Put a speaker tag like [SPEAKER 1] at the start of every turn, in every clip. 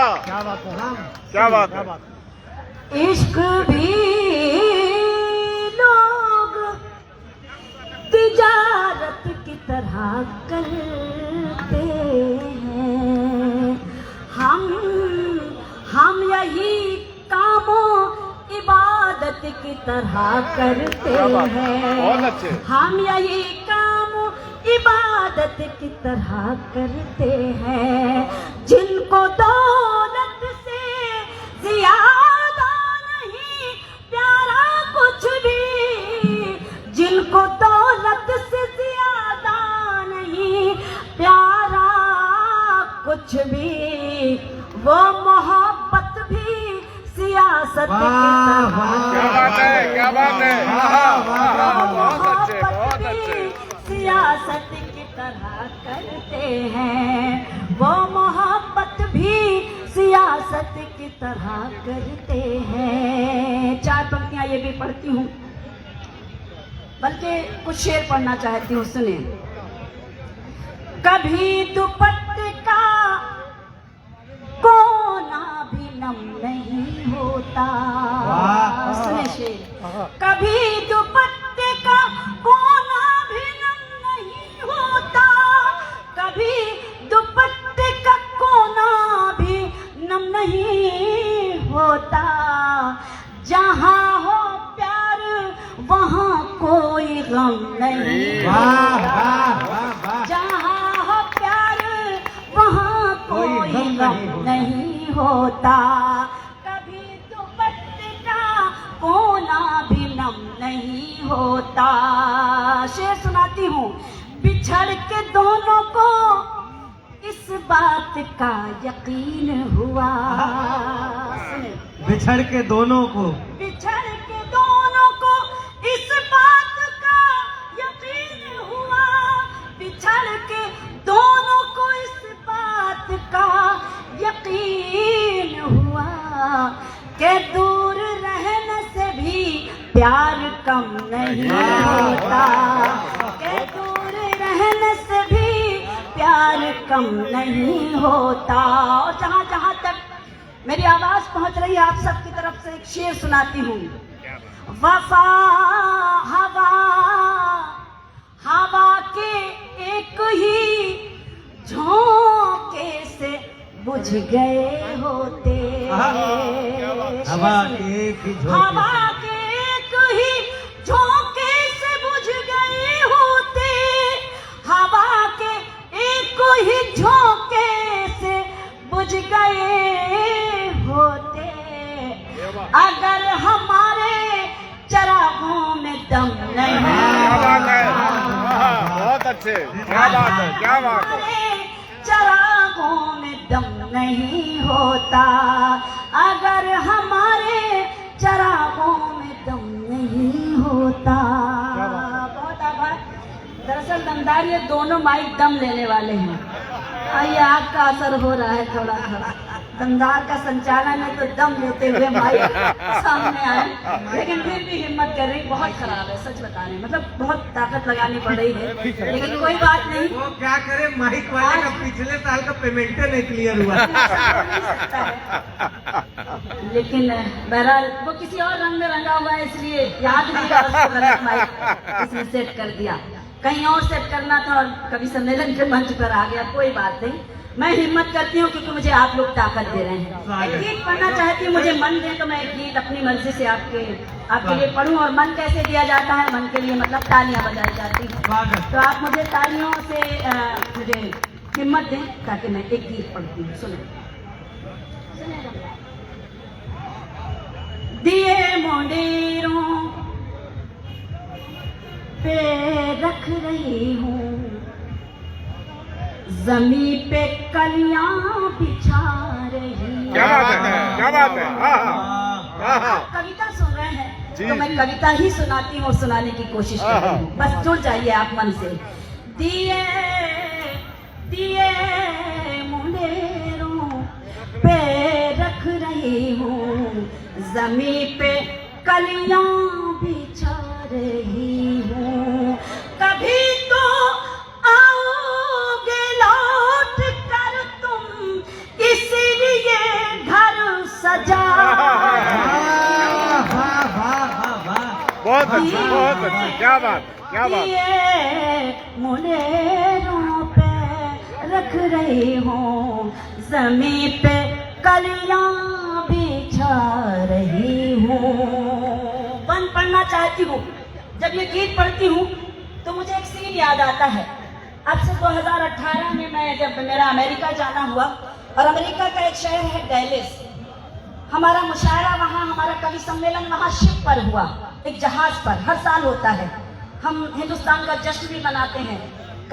[SPEAKER 1] क्या बात है,
[SPEAKER 2] क्या बात है।
[SPEAKER 3] इश्क भी लोग तिजारत की तरह करते हैं, हम यही कामों इबादत की तरह करते हैं, हम यही कामों इबादत की तरह करते हैं। जिनको दौलत से ज्यादा नहीं प्यारा कुछ भी, जिनको दौलत से ज्यादा नहीं प्यारा कुछ भी, वो मोहब्बत भी सियासत की तरह।
[SPEAKER 2] क्या बात है, क्या बात है। बहुत अच्छे, बहुत अच्छे।
[SPEAKER 3] सियासत की तरह करते हैं, वो मोहब्बत भी सियासत की तरह करते हैं। 4 पंक्तियां ये भी पढ़ती हूँ, बल्कि कुछ शेर पढ़ना चाहती हूँ, सुने। कभी दुपट्टे का कोना भी नम नहीं होता, सुने शेर। कभी दुपट्टे का कोना भी नम नहीं होता, कभी दुपट्टे का कोना भी नम नहीं होता। जहाँ हो प्यार वहाँ कोई गम नहीं होता, जहाँ हो प्यार वहाँ कोई गम नहीं होता। कभी दुपट्टे का कोना भी नम नहीं होता। शेर सुनाती हूँ। बिछड़ के दोनों को इस बात का यकीन हुआ,
[SPEAKER 1] बिछड़ के दोनों को,
[SPEAKER 3] बिछड़ के दोनों को इस बात का यकीन हुआ, बिछड़ के दोनों को इस बात का यकीन हुआ, कि दूर रहने से भी प्यार कम नहीं होता, कि दूर रहने से भी प्यार कम नहीं होता। और जहाँ जहाँ तक मेरी आवाज पहुंच रही है आप सबकी तरफ से एक शेर सुनाती हूँ। वफा हवा, हवा के एक ही झोंके से बुझ गए होते,
[SPEAKER 1] हवा के एक ही झोंके,
[SPEAKER 3] हवा के एक ही झोंके से बुझ गए होते, हवा के एक ही झोंके से बुझ गए होते। अगर हमारे चरागों में दम नहीं,
[SPEAKER 2] क्या बात है, बहुत अच्छे, क्या बात है, क्या बात है।
[SPEAKER 3] चरागों में दम नहीं होता, अगर हमारे चरागों में दम नहीं होता। बहुत आभार। दरअसल दमदार ये दोनों माइक दम लेने वाले हैं। आइए, आपका असर हो रहा है थोड़ा थोड़ा। दमदार का संचालन है तो दम लेते हुए माइक सामने आए, लेकिन फिर भी हिम्मत कर रही। बहुत खराब है, सच बता रहे हैं, मतलब बहुत ताकत लगानी पड़ रही है, लेकिन कोई बात नहीं।
[SPEAKER 1] वो क्या करे, माइक वाले का पिछले साल का पेमेंट नहीं क्लियर हुआ।
[SPEAKER 3] लेकिन बहरहाल वो किसी और रंग में रंगा हुआ है, इसलिए याद नहीं रहा उसको, गलत माइक इसने सेट कर दिया। कहीं और सेट करना था और कभी सम्मेलन के मंच पर आ गया। कोई बात नहीं, मैं हिम्मत करती हूँ क्योंकि मुझे आप लोग ताकत दे रहे हैं। एक गीत पढ़ना चाहती हूँ, मुझे मन दे तो मैं एक गीत अपनी मर्जी से आपके लिए पढ़ूं। और मन कैसे दिया जाता है? मन के लिए मतलब तालियां बजाई जाती हैं। तो आप मुझे तालियों से मुझे हिम्मत दें ताकि मैं एक गीत पढ़ती हूँ। सुने दिए मुंडेरों पे रख रही हूँ, जमी पे कलियां बिछा रही।
[SPEAKER 2] क्या बात है, क्या बात है।
[SPEAKER 3] आप कविता सुन रहे हैं तो मैं कविता ही सुनाती हूँ और सुनाने की कोशिश कर रही हूँ। बस जुड़ जाइए आप मन से। दिए दिए मुंडेरों पे रख रही हूँ, जमी पे कलियां बिछा रही हूँ। कभी तो आओगे लौट कर तुम, इसलिए
[SPEAKER 2] बहुत अच्छे, क्या बात, क्या बात।
[SPEAKER 3] ये मुंडेरों पे रख रही हूँ, जमीन पे कलियां बिछा रही हूँ। बंद पढ़ना चाहती हूँ। जब ये गीत पढ़ती हूँ तो मुझे एक सीन याद आता है। अब से 2018 में मैं जब मेरा अमेरिका जाना हुआ, और अमेरिका का एक शहर है डैलिस, हमारा मुशायरा वहाँ, हमारा कवि सम्मेलन वहाँ शिप पर हुआ, एक जहाज पर, हर साल होता है। हम हिंदुस्तान का जश्न भी मनाते हैं,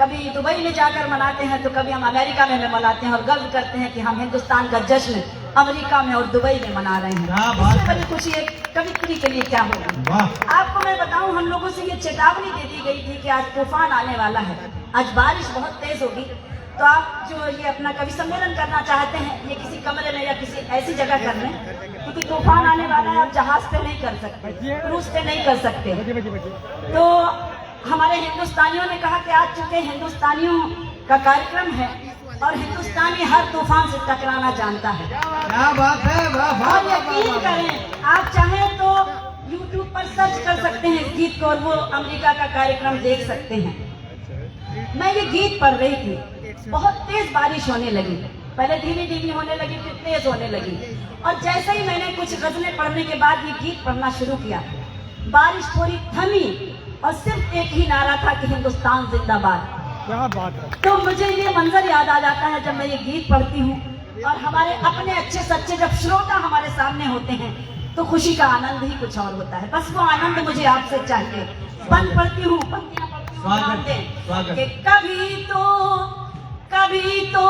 [SPEAKER 3] कभी दुबई में जाकर मनाते हैं तो कभी हम अमेरिका में मनाते हैं, और गर्व करते हैं कि हम हिंदुस्तान का जश्न अमेरिका में और दुबई में मना रहे हैं। इससे बड़ी खुशी एक कवित्री के लिए क्या होगी। आपको मैं बताऊं, हम लोगों से ये चेतावनी दे दी गई थी कि आज तूफान आने वाला है, आज बारिश बहुत तेज होगी। तो आप जो ये अपना कवि सम्मेलन करना चाहते हैं, ये किसी कमरे में या किसी ऐसी जगह कर लें, क्योंकि तूफान आने वाला है। आप जहाज पे नहीं कर सकते, क्रूज पे नहीं कर सकते। तो हमारे हिंदुस्तानियों ने कहा कि आज चूंकि हिंदुस्तानियों का कार्यक्रम है और हिंदुस्तानी हर तूफान से टकराना जानता है।
[SPEAKER 1] क्या बात है, वाह वाह।
[SPEAKER 3] और यकीन करें, आप चाहें तो YouTube पर सर्च कर सकते हैं इस गीत को, और वो अमेरिका का कार्यक्रम देख सकते हैं। मैं ये गीत पढ़ रही थी, बहुत तेज बारिश होने लगी, पहले धीमी धीमी होने लगी, फिर तेज होने लगी। और जैसे ही मैंने कुछ गजलें पढ़ने के बाद ये गीत पढ़ना शुरू किया, बारिश थोड़ी थमी और सिर्फ एक ही नारा था कि हिंदुस्तान जिंदाबाद।
[SPEAKER 2] क्या बात है।
[SPEAKER 3] तो मुझे ये मंजर याद आ जाता है जब मैं ये गीत पढ़ती हूँ, और हमारे अपने अच्छे सच्चे जब श्रोता हमारे सामने होते हैं तो खुशी का आनंद ही कुछ और होता है। बस वो आनंद मुझे आपसे चाहिए। बंद पढ़ती हूँ, पंक्तियाँ पढ़ती हूँ, ध्यान दें कि कभी तो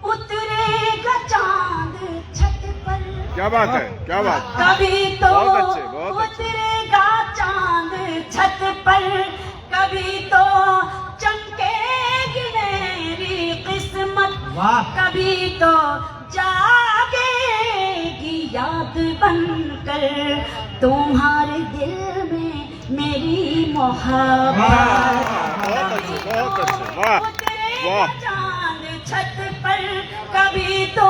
[SPEAKER 3] उतरेगा चांद छत पर।
[SPEAKER 2] क्या बात है, क्या बात।
[SPEAKER 3] कभी तो
[SPEAKER 2] बहुत अच्छे, बहुत अच्छे।
[SPEAKER 3] उतरेगा चांद छत पर, कभी तो चमकेगी मेरी किस्मत, कभी तो जागेगी याद बनकर तुम्हारे दिल में मेरी मोहब्बत।
[SPEAKER 2] बहुत अच्छे, बहुत अच्छे, वाह वाह।
[SPEAKER 3] चांद छत पर, कभी तो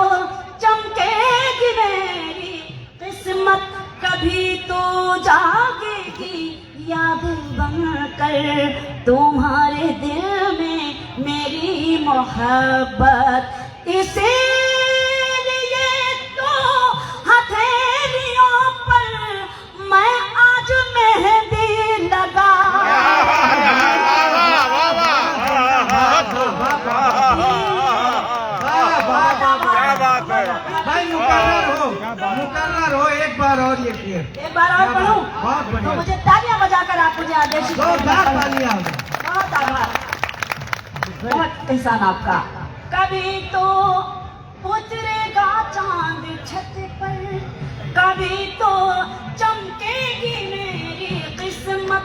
[SPEAKER 3] चमकेगी मेरी किस्मत, कभी तो जागेगी याद बनकर तुम्हारे दिल में मेरी मोहब्बत। इसीलिए तो हथेलियों पर मैं आज मेहंदी लगा।
[SPEAKER 2] क्या बात है
[SPEAKER 1] भाई, मुकर्रर हो एक बार और ये शेर।
[SPEAKER 3] एक बार और पढ़ूं?
[SPEAKER 1] बहुत बढ़िया।
[SPEAKER 3] तो मुझे तालियां बजाकर आप मुझे आदेशित
[SPEAKER 1] तालियां।
[SPEAKER 3] बहुत आभार, बहुत एहसान आपका। कभी तो उतरेगा चांद छत पर, कभी तो चमकेगी मेरी किस्मत,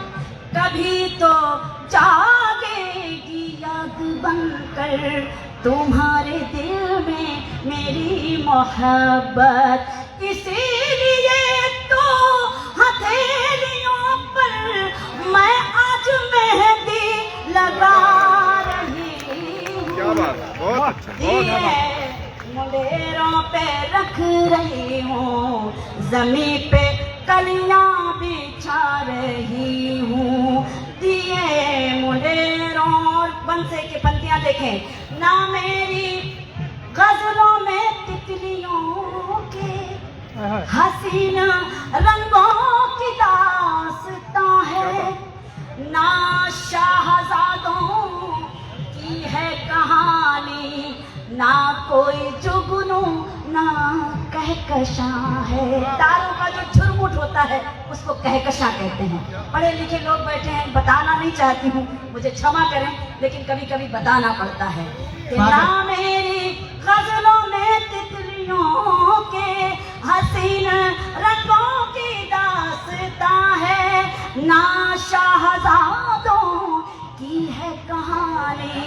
[SPEAKER 3] कभी तो जागेगी याद बनकर तुम्हारे दिल में मेरी मोहब्बत। इसीलिए तो हथेलियों पर मैं आज मेहंदी लगा रही हूँ।
[SPEAKER 2] क्या बात है, बहुत अच्छा, बहुत अच्छा।
[SPEAKER 3] मुंडेरों पे रख रही हूँ, जमीन पे कलियां बिछा रही हूँ। दिए मुंडेरों, बंसे के पंक्तियां देखें ना, मेरी गजलों में तितलियों के हसीन रंगों की दास्तां है, ना शाहजादों की है कहानी, ना कोई जुगनू ना कहकशा है। तारों का जो झुरमुट होता है उसको कहकशा कहते हैं। पढ़े लिखे लोग बैठे हैं, बताना नहीं चाहती हूँ, मुझे क्षमा करें, लेकिन कभी कभी बताना पड़ता है कि ना मेरी गजलों में तितलियों के हसीन रंगों की दास्तां है, ना शाहजादों की है कहानी,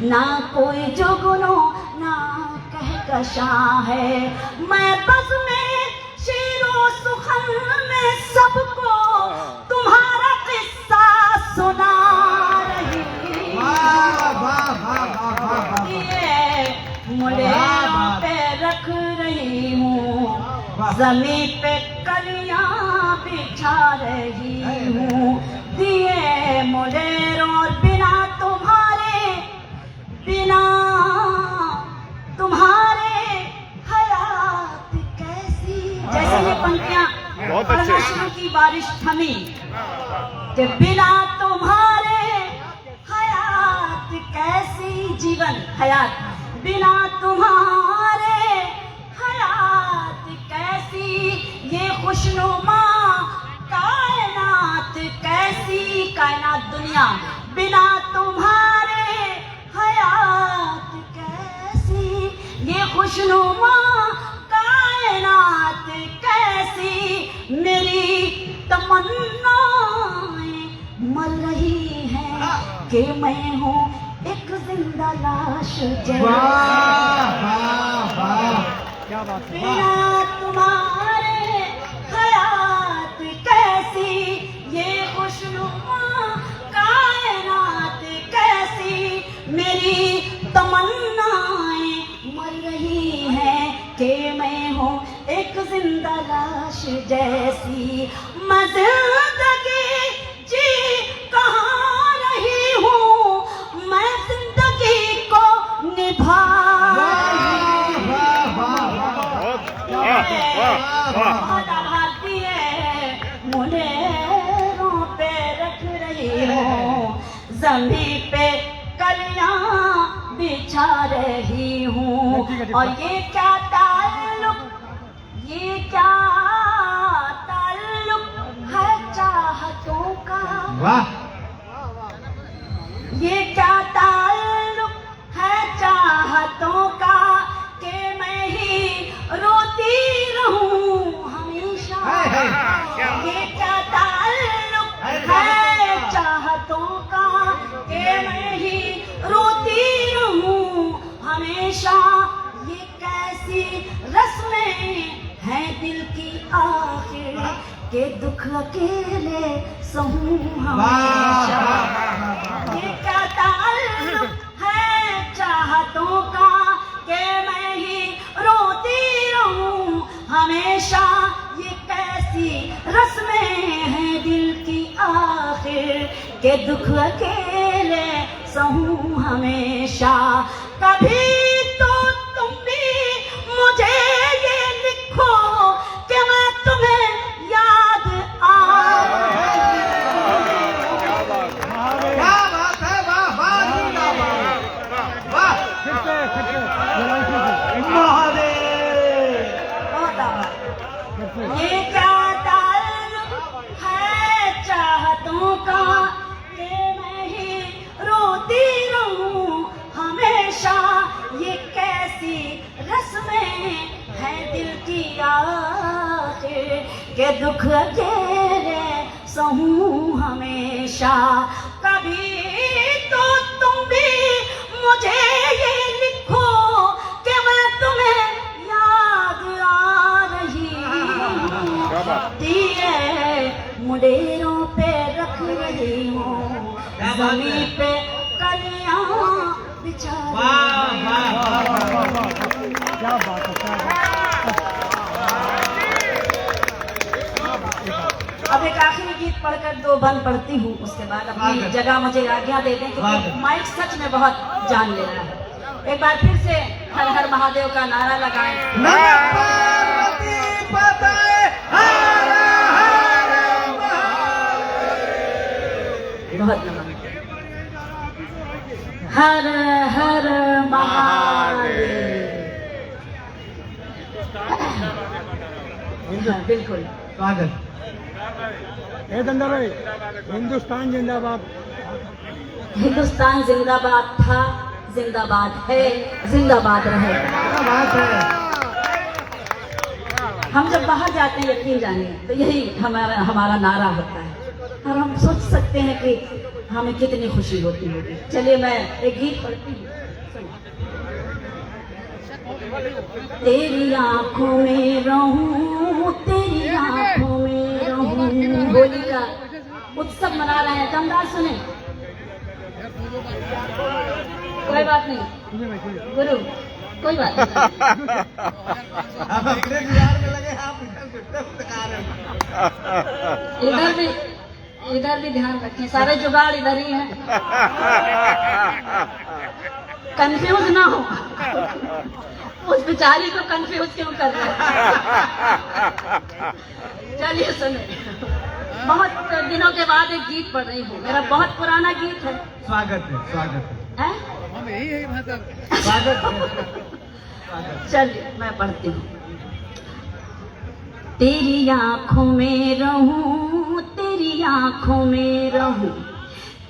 [SPEAKER 3] ना कोई जुगनू ना कहकशा है। मैं बस में शेरो सुखन में सबको तुम्हारा किस्सा सुना रही मुंडेरों पे रख रही हूँ, जमीन पे कल कलियां बिछा रही हूँ दिए मुझे और बिना तुम्हारे हयात कैसी। जैसे ये पंक्तियां
[SPEAKER 2] बहुत अच्छे।
[SPEAKER 3] पढ़ना शुरू की बारिश थमी कि बिना तुम्हारे हयात कैसी, जीवन हयात बिना तुम्हारे हयात कैसी, ये खुशनुमा कायनात कैसी, कायनात दुनिया बिना तुम्हारे हयात कैसी, ये खुशनुमा कायनात कैसी, मेरी तमन्नाएं मर रही हैं कि मैं हूँ एक जिंदा लाश जैसी।
[SPEAKER 4] क्या बात है,
[SPEAKER 3] बिना तुम्हारे हयात कैसी, ये खुशनुमा कायनात कैसी, मेरी तमन्नाएं मर रही हैं कि मैं हूँ एक जिंदा लाश जैसी। मैं जिंदगी जी कहाँ रही हूँ, मैं जिंदगी को निभा बहुत आभाती है मुनेरों पे रख रही हूँ, जमीन पे कलियां बिछा रही हूँ। और ये क्या ताल्लुक, ये क्या ताल्लुक है चाहतों का, ये क्या ताल्लुक है चाहतों का कि मैं ही रोती रहूं हमेशा। ये क्या ताल्लुक है चाहतों का कि मैं ही रोती रहूं हमेशा। ये कैसी रस्में हैं दिल की आखिर के दुख अकेले सहूं हमेशा। ये क्या ताल्लुक है चाहतों का कि मैं ही रोती रहूं हमेशा। ये कैसी रस्में हैं दिल की आखिर के दुख अकेले सहूं हमेशा। कभी तो तुम भी मुझे ये लिखो कि मैं तुम्हें याद आ
[SPEAKER 1] क्या बात है, वाह वाह
[SPEAKER 3] बहुत आभार। ये क्या ताल्लुक है चाहतों का कि मैं ही रोती रहूं हमेशा। ये कैसी रस्में हैं दिल की आखिर के दुख अकेले सहूं हमेशा। कभी तो तुम भी मुझे ये लिखो कि मैं तुम्हें याद आ रही हूँ, दिए मुंडेरों पे रख रही हूँ, जमीन पे कलियां बिछा रही हूँ।
[SPEAKER 4] क्या बात है, क्या बात
[SPEAKER 3] अब एक आखिरी गीत पढ़कर दो बंद पढ़ती हूँ, उसके बाद अपनी जगह मुझे आज्ञा दे दें क्योंकि माइक सच में बहुत जान ले रहा है। एक बार फिर से हर हर महादेव का नारा लगाएं।
[SPEAKER 1] नमः पार्वती पतये हर हर
[SPEAKER 3] बहुत नमन। हर हर महादेव। हाँ, बिल्कुल
[SPEAKER 1] स्वागत।
[SPEAKER 4] है दंडा भाई, हिंदुस्तान जिंदाबाद।
[SPEAKER 3] हिंदुस्तान जिंदाबाद था, जिंदाबाद है, जिंदाबाद रहेगा।
[SPEAKER 1] क्या बात है।
[SPEAKER 3] हम जब बाहर जाते हैं यकीन जानिए तो यही हमारा नारा होता है और हम सोच सकते हैं कि हमें कितनी खुशी होती होगी। चलिए मैं एक गीत पढ़ती हूँ। तेरी आंखों में रहूं, तेरी आंखों में रहूं। होली का उत्सव मना रहे हैं, दमदार सुने। कोई बात नहीं गुरु, कोई बात नहीं।
[SPEAKER 1] आप अपने बिहार में लगे, आप इधर
[SPEAKER 3] इधर भी ध्यान रखें, सारे जुगाड़ इधर ही हैं, कंफ्यूज ना हो। उस बेचारी को कंफ्यूज क्यों कर रहे हैं? चलिए सुने, बहुत दिनों के बाद एक गीत पढ़ रही हूँ, मेरा बहुत पुराना गीत है।
[SPEAKER 1] स्वागत है, स्वागत है,
[SPEAKER 2] हम यही है मतलब
[SPEAKER 1] स्वागत है।
[SPEAKER 3] चलिए मैं पढ़ती हूँ। तेरी आंखों में रहूं, तेरी आंखों में रहूं,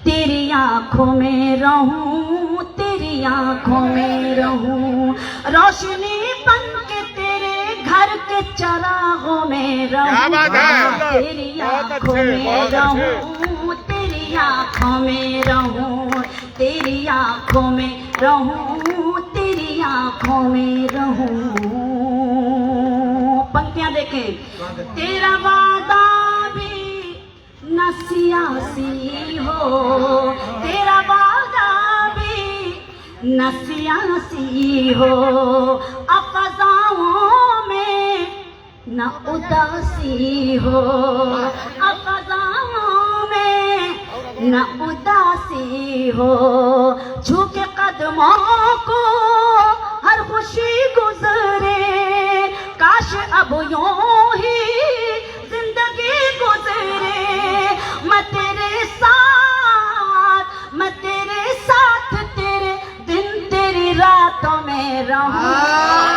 [SPEAKER 3] तेरी आंखों में रहूं, तेरी आंखों में रहूं, रोशनी बन के तेरे घर के चरागों में रहूं, तेरी आंखों में रहूं, तेरी आंखों में रहूं, तेरी आंखों में रहूं, तेरी आंखों में रहूं। पंक्तियां देखें। तेरा वादा भी न सियासी हो, तेरा वादा भी न सियासी हो, अफ़ज़ाओं में न उदासी हो, अफ़ज़ाओं में न उदासी हो, झुके कदमों को हर खुशी गुजरे, काश अब यूं ही जिंदगी गुजरे, मैं तेरे साथ तेरे दिन तेरी रातों में रहूं,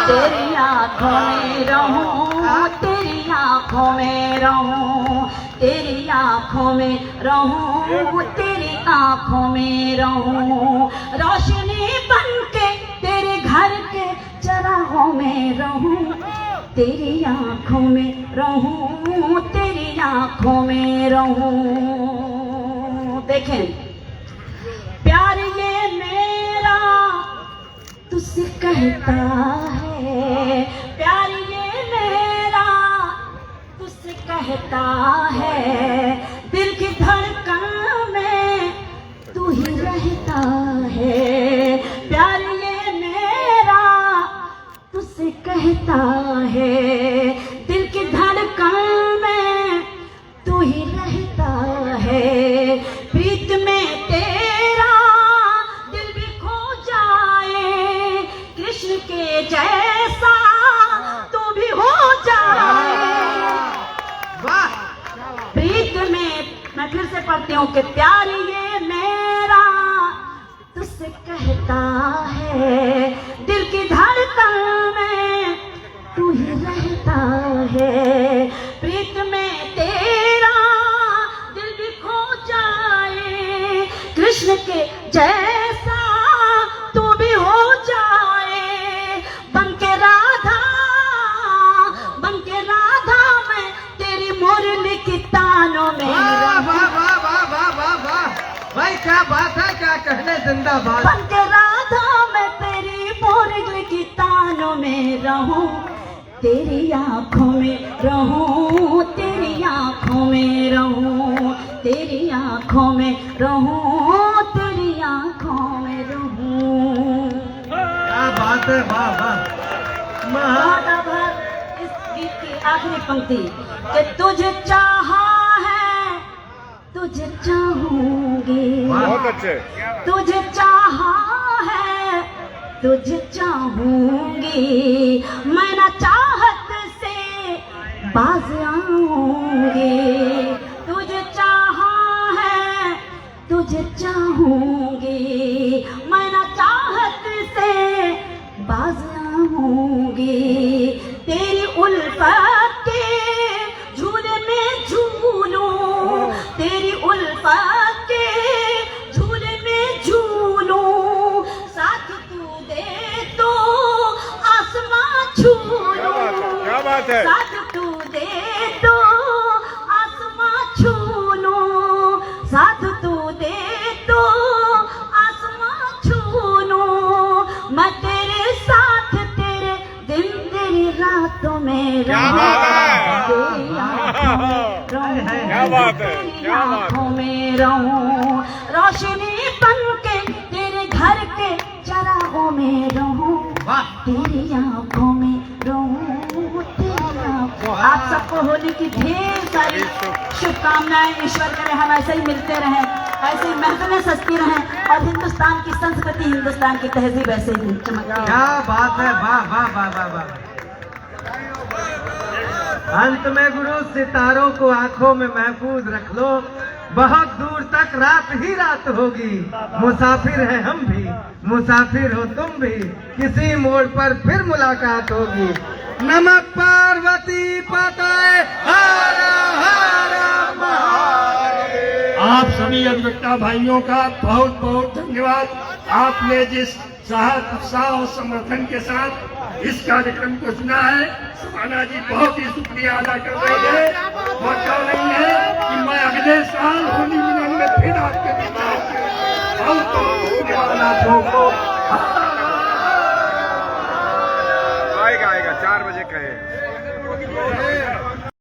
[SPEAKER 3] तेरी आंखों में रहूं, तेरी आंखों में रहूं, तेरी आंखों में रहूं, तेरी आंखों में रहूं, रोशनी बन के तेरे घर के चराहों में रहूं, तेरी आंखों में रहूं, तेरी आंखों में रहूं। देखें, प्यार ये मेरा तुझसे कहता है, प्यार ये मेरा तुझसे कहता है, दिल की धड़कन में तू ही रहता है, प्यार ये मेरा तुझसे कहता है, दिल की धड़कन में तू ही रहता है, प्रीत में तेरा दिल भी खो जाए, कृष्ण के जैसा तू भी हो जाए,
[SPEAKER 1] वाह,
[SPEAKER 3] प्रीत में, मैं फिर से पढ़ती हूँ कि प्यार ये मेरा तुझसे कहता है, दिल की धड़कन में तू ही रहता है, प्रीत में तेरा दिल भी खो जाए, कृष्ण के जैसा तू भी हो जाए, बन के राधा मैं तेरी मुरली की तानों में
[SPEAKER 1] वाह, वाह, वाह, वाह, वाह, वाह, वाह, भाई क्या बात है, क्या कहने, जिंदाबाद।
[SPEAKER 3] बन के राधा मैं तेरी मुरली की तानों में रहूं, तेरी आंखों में रहूं, तेरी आंखों में रहूं, तेरी आंखों में रहूं, तेरी आंखों में रहूं।
[SPEAKER 1] क्या बात है, वाह वाह,
[SPEAKER 3] बहुत आभार। इस गीत की आखिरी पंक्ति कि तुझे चाहा है तुझे चाहूंगी,
[SPEAKER 2] बहुत अच्छे।
[SPEAKER 3] तुझे चाहा है तुझे चाहूंगी, मैं ना चाहत से बाज आऊंगी, तुझे चाहा है तुझे चाहूंगी, मैं ना चाहत से बाज आऊंगी, तेरी उल्फत के झूले में झूलूं, तेरी उल्फत के झूले में झूलूं, साथ तू दे तो आसमां छू लूं,
[SPEAKER 2] क्या बात है,
[SPEAKER 3] साथ तू दे तो आसमां छू लूं, साथ तू दे तो आसमां छू लूं, मैं तेरे साथ तेरे दिन तेरी रातों में
[SPEAKER 2] क्या
[SPEAKER 3] रहूं,
[SPEAKER 2] बात है,
[SPEAKER 3] तेरी आंखों में रहूं,
[SPEAKER 2] क्या बात है,
[SPEAKER 3] तेरी
[SPEAKER 2] क्या बात है।
[SPEAKER 3] आंखों में रहूं, रोशनी बन के तेरे घर के चराहों में रहूं,
[SPEAKER 1] वाह,
[SPEAKER 3] तेरी आंखों में रहूं, तेरी आंखों आप सबको होली की ढेर सारी शुभकामनाएं। ईश्वर करे हम ऐसे ही मिलते रहें, ऐसे ही महफिलें सजती रहें और हिंदुस्तान की संस्कृति, हिंदुस्तान की तहजीब ऐसे ही चमकती रहे।
[SPEAKER 1] क्या बात है, वाह वाह वाह वाह वाह। अंत में गुरु सितारों को आंखों में महफूज रख लो, बहुत दूर तक रात ही रात होगी। मुसाफिर हैं हम भी, मुसाफिर हो तुम भी, किसी मोड़ पर फिर मुलाकात होगी। नमः पार्वती पतये हर हर महादेव।
[SPEAKER 5] आप सभी अधिवक्ता भाइयों का बहुत बहुत धन्यवाद। आपने जिस साहस, उत्साह और समर्थन के साथ इस कार्यक्रम को सुना है, सुहाना जी बहुत ही शुक्रिया अदा कर रहे हैं। मौका नहीं है कि मैं अगले साल होली मिलन में फिर आपके बीच आऊं। बहुत बहुत धन्यवाद आपको।
[SPEAKER 2] आएगा 4 बजे कहे।